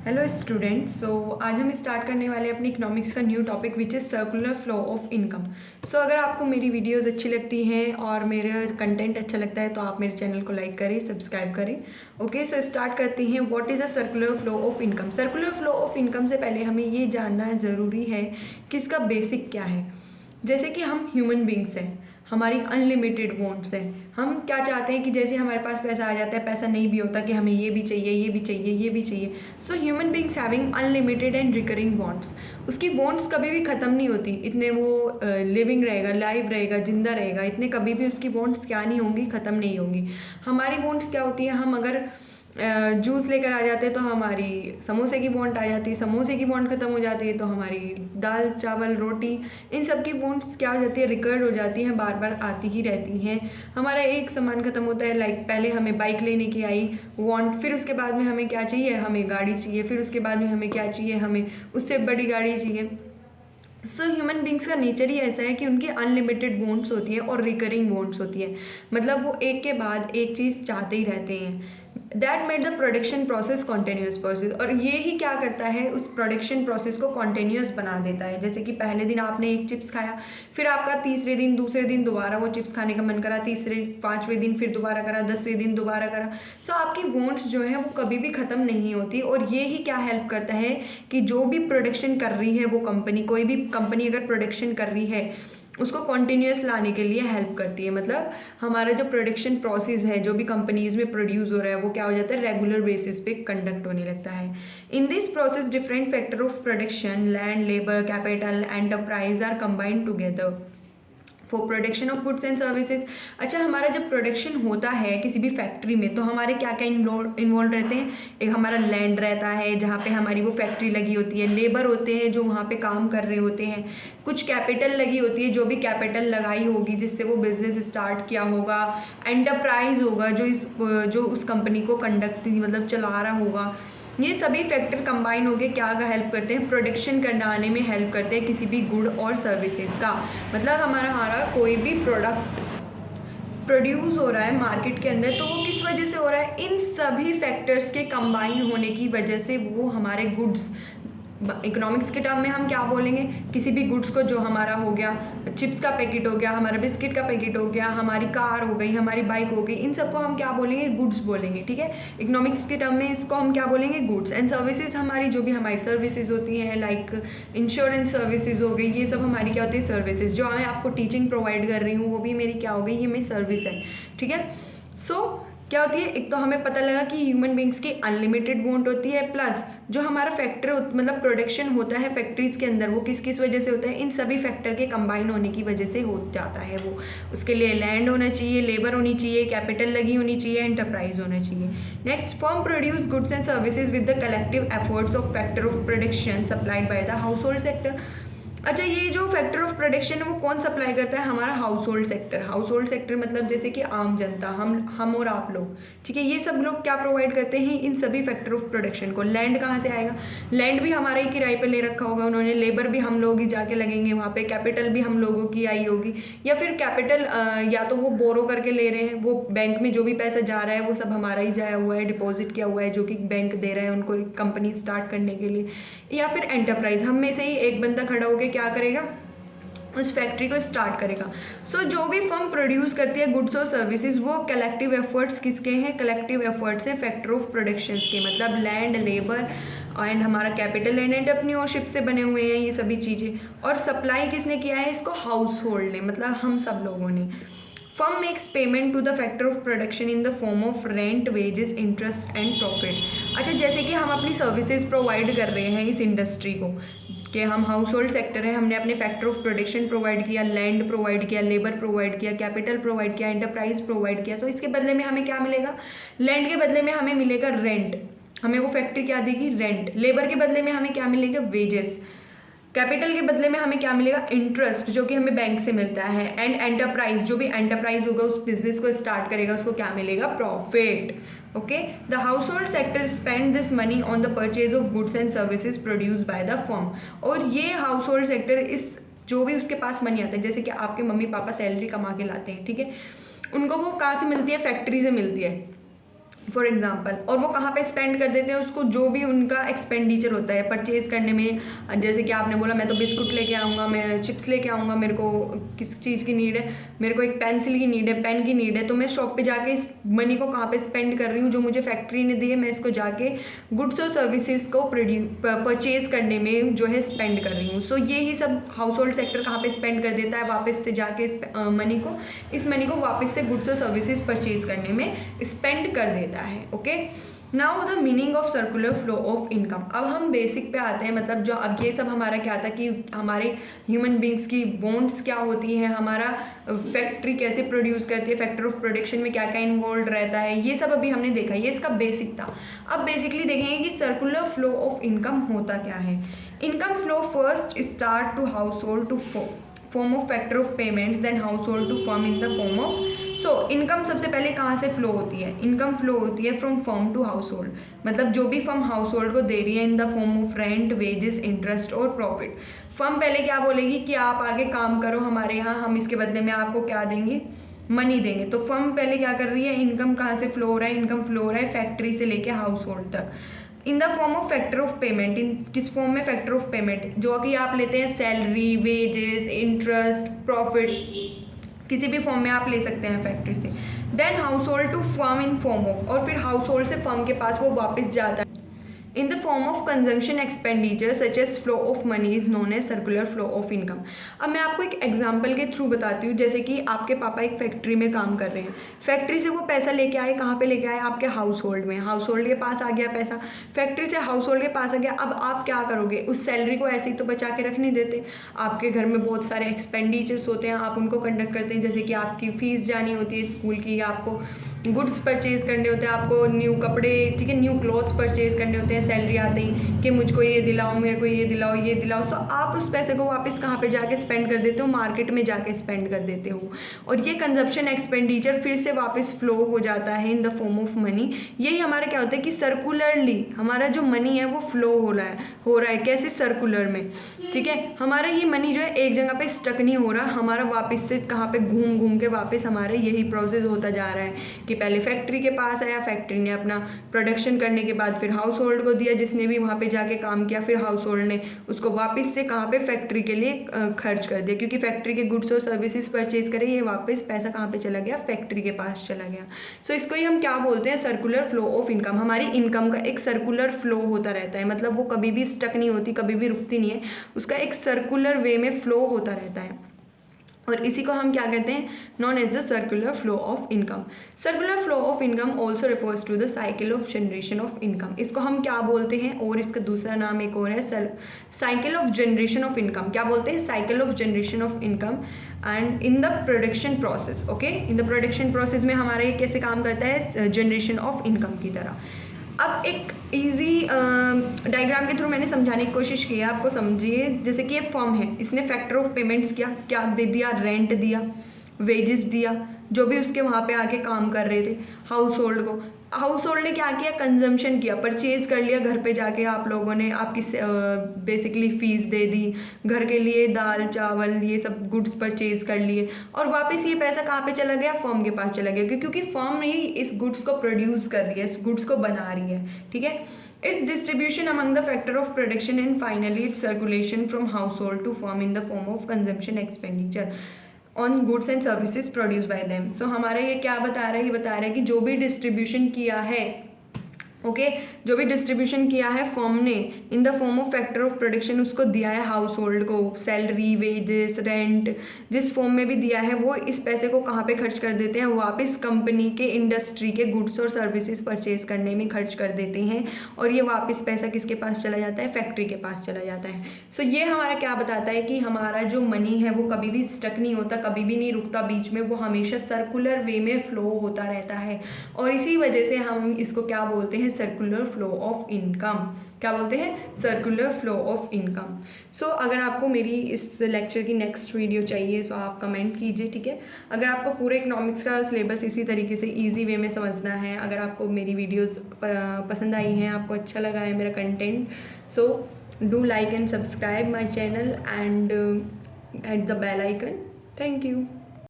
Hello students. आज हम start करने वाले हैं अपनी इकोनॉमिक्स का new topic which is circular flow of income. अगर आपको मेरी वीडियोस अच्छी लगती हैं और मेरा कंटेंट अच्छा लगता है तो आप मेरे चैनल को लाइक करें, सब्सक्राइब करें। ओके, सो स्टार्ट करते हैं। What is a circular flow of income. Circular flow of income से पहले हमें ये जानना ज़रूरी है कि इसका बेसिक क्या है। जैसे कि हम ह्यूमन बींग्स हैं, हमारी अनलिमिटेड वांट्स हैं। हम क्या चाहते हैं कि जैसे हमारे पास पैसा आ जाता है, पैसा नहीं भी होता कि हमें ये भी चाहिए, ये भी चाहिए, ये भी चाहिए। So human beings having unlimited and recurring wants. उसकी वांट्स कभी भी ख़त्म नहीं होती, इतने वो लिविंग रहेगा, लाइव रहेगा, जिंदा रहेगा, इतने कभी भी उसकी वांट्स क्या नहीं होंगी, ख़त्म नहीं होंगी। हमारी वांट्स क्या होती है, हम अगर जूस लेकर आ जाते हैं तो हमारी समोसे की वांट आ जाती है, समोसे की वांट ख़त्म हो जाती है तो हमारी दाल चावल रोटी इन सब की वांट्स क्या हो जाती है, रिकर्ड हो जाती हैं, बार बार आती ही रहती हैं। हमारा एक सामान ख़त्म होता है, लाइक पहले हमें बाइक लेने की आई वांट, फिर उसके बाद में हमें क्या चाहिए, हमें गाड़ी चाहिए, फिर उसके बाद में हमें क्या चाहिए, हमें उससे बड़ी गाड़ी चाहिए। ह्यूमन बींग्स का नेचर ही ऐसा है कि उनकी अनलिमिटेड वांट्स होती है और रिकरिंग वांट्स होती है। मतलब वो एक के बाद एक चीज़ चाहते ही रहते हैं। That made the production process continuous process. और ये ही क्या करता है, उस प्रोडक्शन प्रोसेस को कॉन्टिन्यूस बना देता है। जैसे कि पहले दिन आपने एक चिप्स खाया, फिर आपका तीसरे दिन दूसरे दिन दोबारा वो चिप्स खाने का मन करा, तीसरे पाँचवें दिन फिर दोबारा करा, 10वें दिन दोबारा करा। आपकी वांट्स जो है वो कभी भी ख़त्म नहीं होती। और ये ही क्या हेल्प करता है कि जो भी प्रोडक्शन कर रही है वो कंपनी, कोई भी कंपनी अगर प्रोडक्शन कर रही है उसको कॉन्टिन्यूस लाने के लिए हेल्प करती है। मतलब हमारा जो प्रोडक्शन प्रोसेस है, जो भी कंपनीज में प्रोड्यूस हो रहा है वो क्या हो जाता है, रेगुलर बेसिस पे कंडक्ट होने लगता है। In this process different factor of production, land, labour, capital, enterprise are combined together for production of goods and services. अच्छा, हमारा जब प्रोडक्शन होता है किसी भी फैक्ट्री में तो हमारे क्या क्या इन्वॉल्व रहते हैं। एक हमारा लैंड रहता है जहाँ पे हमारी वो फैक्ट्री लगी होती है, लेबर होते हैं जो वहाँ पे काम कर रहे होते हैं, कुछ कैपिटल लगी होती है, जो भी कैपिटल लगाई होगी जिससे वो बिजनेस स्टार्ट किया होगा, एंटरप्राइज होगा जो उस कंपनी को कंडक्ट मतलब चला रहा होगा। ये सभी फैक्टर कंबाइन होकर क्या हेल्प करते हैं, प्रोडक्शन करने में हेल्प करते हैं किसी भी गुड और सर्विसेज का। मतलब हमारा कोई भी प्रोडक्ट प्रोड्यूस हो रहा है मार्केट के अंदर तो वो किस वजह से हो रहा है, इन सभी फैक्टर्स के कंबाइन होने की वजह से वो हमारे गुड्स। इकोनॉमिक्स के टर्म में हम क्या बोलेंगे, किसी भी गुड्स को, जो हमारा हो गया चिप्स का पैकेट हो गया, हमारा बिस्किट का पैकेट हो गया, हमारी कार हो गई, हमारी बाइक हो गई, इन सबको हम क्या बोलेंगे, गुड्स बोलेंगे। ठीक है, इकोनॉमिक्स के टर्म में इसको हम क्या बोलेंगे, गुड्स। एंड सर्विसेज, हमारी जो भी हमारी सर्विसेज होती हैं लाइक इंश्योरेंस सर्विसेज हो गई, ये सब हमारी क्या होती है, सर्विसेज। जो मैं आपको टीचिंग प्रोवाइड कर रही हूँ वो भी मेरी क्या हो गई, ये मेरी सर्विस है। ठीक है, क्या होती है, एक तो हमें पता लगा कि ह्यूमन बींग्स की अनलिमिटेड वांट होती है, प्लस जो हमारा फैक्टर मतलब प्रोडक्शन होता है फैक्ट्रीज के अंदर वो किस किस वजह से होता है, इन सभी फैक्टर के कंबाइन होने की वजह से हो जाता है वो। उसके लिए लैंड होना चाहिए, लेबर होनी चाहिए, कैपिटल लगी होनी चाहिए, एंटरप्राइज होना चाहिए। Next, firm produce goods and services with the collective efforts of factor of production supplied by the house hold sector. अच्छा, ये जो फैक्टर ऑफ प्रोडक्शन है वो कौन सप्लाई करता है, हमारा house hold sector. House hold sector मतलब जैसे कि आम जनता, हम और आप लोग। ठीक है, ये सब लोग क्या प्रोवाइड करते हैं, इन सभी फैक्टर ऑफ प्रोडक्शन को। लैंड कहाँ से आएगा, लैंड भी हमारा ही किराए पे ले रखा होगा उन्होंने, लेबर भी हम लोग ही जाके लगेंगे वहाँ पे, कैपिटल भी हम लोगों की आई होगी, या फिर कैपिटल या तो वो बोरो करके ले रहे हैं, वो बैंक में जो भी पैसा जा रहा है वो सब हमारा ही जाया हुआ है, डिपॉजिट किया हुआ है जो कि बैंक दे रहा है उनको एक कंपनी स्टार्ट करने के लिए, या फिर एंटरप्राइज, हम में से ही एक बंदा खड़ा होकर क्या करेगा, उस फैक्ट्री को स्टार्ट करेगा। जो भी फर्म प्रोड्यूस करती है गुड्स और सर्विसेज वो कलेक्टिव एफर्ट्स किसके हैं, कलेक्टिव एफर्ट्स हैं फैक्टर ऑफ प्रोडक्शन के। मतलब लैंड, लेबर एंड हमारा कैपिटल एंड एंटरप्रेन्योरशिप से बने हुए हैं ये सभी चीज़ें। और सप्लाई किसने किया है इसको, हाउस होल्ड ने, मतलब हम सब लोगों ने। Firm makes payment to the factor of production in the form of rent, wages, interest and profit. अच्छा, जैसे कि हम अपनी सर्विसेज प्रोवाइड कर रहे हैं इस इंडस्ट्री को, कि हम हाउस होल्ड सेक्टर है, हमने अपने फैक्टर ऑफ प्रोडक्शन प्रोवाइड किया, लैंड प्रोवाइड किया, लेबर प्रोवाइड किया, कैपिटल प्रोवाइड किया, एंटरप्राइज प्रोवाइड किया, तो इसके बदले में हमें क्या मिलेगा, लैंड के बदले में हमें मिलेगा रेंट, हमें वो फैक्ट्री क्या देगी, रेंट। लेबर के बदले में हमें क्या मिलेगा, वेजेस। कैपिटल के बदले में हमें क्या मिलेगा, इंटरेस्ट, जो कि हमें बैंक से मिलता है। एंड एंटरप्राइज, जो भी एंटरप्राइज होगा उस बिजनेस को स्टार्ट करेगा उसको क्या मिलेगा, profit. Okay, the house hold sector spend this money on the purchase of goods and services produce by the firm. और ये हाउस होल्ड सेक्टर इस जो भी उसके पास मनी आता है, जैसे कि आपके मम्मी पापा सैलरी कमा के लाते हैं, ठीक है, उनको वो कहाँ से मिलती है, फैक्ट्री से मिलती है। फॉर एग्जाम्पल, और वो कहाँ पे स्पेंड कर देते हैं उसको, जो भी उनका एक्सपेंडिचर होता है परचेज़ करने में। जैसे कि आपने बोला मैं तो बिस्कुट लेके आऊँगा, मैं चिप्स लेके आऊँगा, मेरे को किस चीज़ की नीड है, मेरे को एक पेंसिल की नीड है, पेन की नीड है, तो मैं शॉप पे जाके इस मनी को कहाँ पे स्पेंड कर रही हूँ, जो मुझे फैक्ट्री ने दी है, मैं इसको जाके गुड्स और सर्विसेज को परचेज़ करने में जो है स्पेंड कर रही हूँ। सो ये ही सब हाउस होल्ड सेक्टर कहाँ पे स्पेंड कर देता है, वापस से जाके इस मनी को वापस से गुड्स और सर्विसेज परचेज करने में स्पेंड कर देता है। Okay, now the meaning of circular flow of income. अब हम बेसिक पे आते हैं, मतलब जो अब ये सब हमारा क्या था कि हमारे ह्यूमन बींग्स की वॉन्ट्स क्या होती हैं, हमारा फैक्ट्री कैसे प्रोड्यूस करती है, फैक्टर ऑफ प्रोडक्शन में क्या क्या इन्वॉल्व रहता है, ये सब अभी हमने देखा, ये इसका बेसिक था। अब बेसिकली देखेंगे कि सर्कुलर फ्लो ऑफ इनकम होता क्या है। Income flow first start to household to form of factor of payments, then household to firm in the form of. So income सबसे पहले कहाँ से फ्लो होती है, इनकम फ्लो होती है from firm to household, मतलब जो भी फर्म हाउस होल्ड को दे रही है in the form of rent, wages, interest और प्रॉफिट। फर्म पहले क्या बोलेगी कि आप आगे काम करो हमारे यहाँ, हम इसके बदले में आपको क्या देंगे, मनी देंगे। तो फर्म पहले क्या कर रही है, इनकम कहाँ से फ्लो हो रहा है, इनकम फ्लो हो रहा है फैक्ट्री से लेके हाउस होल्ड तक in the form of factor of payment. In किस फॉर्म में, फैक्टर ऑफ पेमेंट, जो कि आप लेते हैं सैलरी, वेजेस, इंटरेस्ट, प्रॉफिट, किसी भी फॉर्म में आप ले सकते हैं फैक्ट्री से। Then household to firm in form of, और फिर हाउस होल्ड से फर्म के पास वो वापस जाता है in the form of consumption expenditure such as flow of money is known as circular flow of income. अब मैं आपको एक एग्जांपल के थ्रू बताती हूँ। जैसे कि आपके पापा एक फैक्ट्री में काम कर रहे हैं, फैक्ट्री से वो पैसा लेके आए, कहाँ पे लेके आए, आपके हाउस होल्ड में, हाउस होल्ड के पास आ गया पैसा, फैक्ट्री से हाउस होल्ड के पास आ गया। अब आप क्या करोगे, उस सैलरी को ऐसे ही तो बचा के रख नहीं देते, आपके घर में बहुत सारे एक्सपेंडिचर्स होते हैं, आप उनको कंडक्ट करते हैं। जैसे कि आपकी फ़ीस जानी होती है स्कूल की, आपको गुड्स परचेज करने होते हैं, आपको न्यू कपड़े, ठीक है, न्यू क्लॉथ्स परचेज करने होते हैं सैलरी आते ही, कि मुझको ये दिलाओ, मेरे को ये दिलाओ, ये दिलाओ। सो आप उस पैसे को वापस कहाँ पे जाके स्पेंड कर देते हो, मार्केट में जाके स्पेंड कर देते हो, और ये कंजप्शन एक्सपेंडिचर फिर से वापस फ्लो हो जाता है in the form of money. यही हमारा क्या होता है कि सर्कुलरली हमारा जो मनी है वो फ्लो हो रहा है कैसे, सर्कुलर में, ठीक है। हमारा ये मनी जो है एक जगह पे स्टक नहीं हो रहा, हमारा वापस से कहाँ पे घूम घूम के वापस हमारा यही प्रोसेस होता जा रहा है कि पहले फैक्ट्री के पास आया, फैक्ट्री ने अपना प्रोडक्शन करने के बाद फिर हाउस होल्ड को दिया, जिसने भी वहाँ पे जाके काम किया, फिर हाउस होल्ड ने उसको वापस से कहाँ पे, फैक्ट्री के लिए खर्च कर दिया, क्योंकि फैक्ट्री के गुड्स और सर्विसेज परचेज करे, ये वापस पैसा कहाँ पे चला गया, फैक्ट्री के पास चला गया। सो इसको ही हम क्या बोलते हैं, सर्कुलर फ्लो ऑफ इनकम। हमारी इनकम का एक सर्कुलर फ्लो होता रहता है, मतलब वो कभी भी स्टक नहीं होती, कभी भी रुकती नहीं है, उसका एक सर्कुलर वे में फ्लो होता रहता है, और इसी को हम क्या कहते हैं, known as the circular flow of income. Circular flow of income also refers to the cycle of generation of income. इसको हम क्या बोलते हैं, और इसका दूसरा नाम एक और है cycle of generation of income. क्या बोलते हैं, cycle of generation of income and in the production process. Okay, in the production process में हमारा ये कैसे काम करता है, जनरेशन ऑफ इनकम की तरह। अब एक इजी डायग्राम के थ्रू मैंने समझाने की कोशिश की है, आपको समझिए। जैसे कि ये फर्म है, इसने फैक्टर ऑफ पेमेंट्स क्या दे दिया, रेंट दिया, वेजेस दिया, जो भी उसके वहाँ पे आके काम कर रहे थे हाउस होल्ड को। हाउस होल्ड ने क्या किया, कंजम्पशन किया, परचेज कर लिया, घर पे जाके आप लोगों ने आपकी बेसिकली फ़ीस दे दी, घर के लिए दाल चावल ये सब गुड्स परचेज कर लिए, और वापस ये पैसा कहाँ पे चला गया, फर्म के पास चला गया, क्योंकि फर्म ही इस गुड्स को प्रोड्यूस कर रही है, इस गुड्स को बना रही है, ठीक है। Its distribution among the factor of production and finally its circulation from household to firm in the form of consumption expenditure on goods and services produce by them. So हमारा ये क्या बता रहा है, ये बता रहा है कि जो भी डिस्ट्रीब्यूशन किया है, ओके, जो भी डिस्ट्रीब्यूशन किया है फर्म ने इन the form of factor of production, उसको दिया है हाउस होल्ड को, सैलरी, वेजेस, रेंट, जिस फॉर्म में भी दिया है, वो इस पैसे को कहाँ पे खर्च कर देते हैं, वापस कंपनी के, इंडस्ट्री के गुड्स और सर्विसेज परचेज करने में खर्च कर देते हैं, और ये वापस पैसा किसके पास चला जाता है, फैक्ट्री के पास चला जाता है। सो ये हमारा क्या बताता है कि हमारा जो मनी है वो कभी भी स्टक नहीं होता, कभी भी नहीं रुकता बीच में, वो हमेशा सर्कुलर वे में फ्लो होता रहता है, और इसी वजह से हम इसको क्या बोलते हैं, सर्कुलर फ्लो ऑफ इनकम। क्या बोलते हैं, सर्कुलर फ्लो ऑफ इनकम। सो अगर आपको मेरी इस लेक्चर की नेक्स्ट वीडियो चाहिए सो आप कमेंट कीजिए, ठीक है। अगर आपको पूरे इकोनॉमिक्स का सिलेबस इसी तरीके से इजी वे में समझना है, अगर आपको मेरी वीडियोस पसंद आई हैं, आपको अच्छा लगा है मेरा content, so do like and subscribe my channel and at the bell icon. Thank you.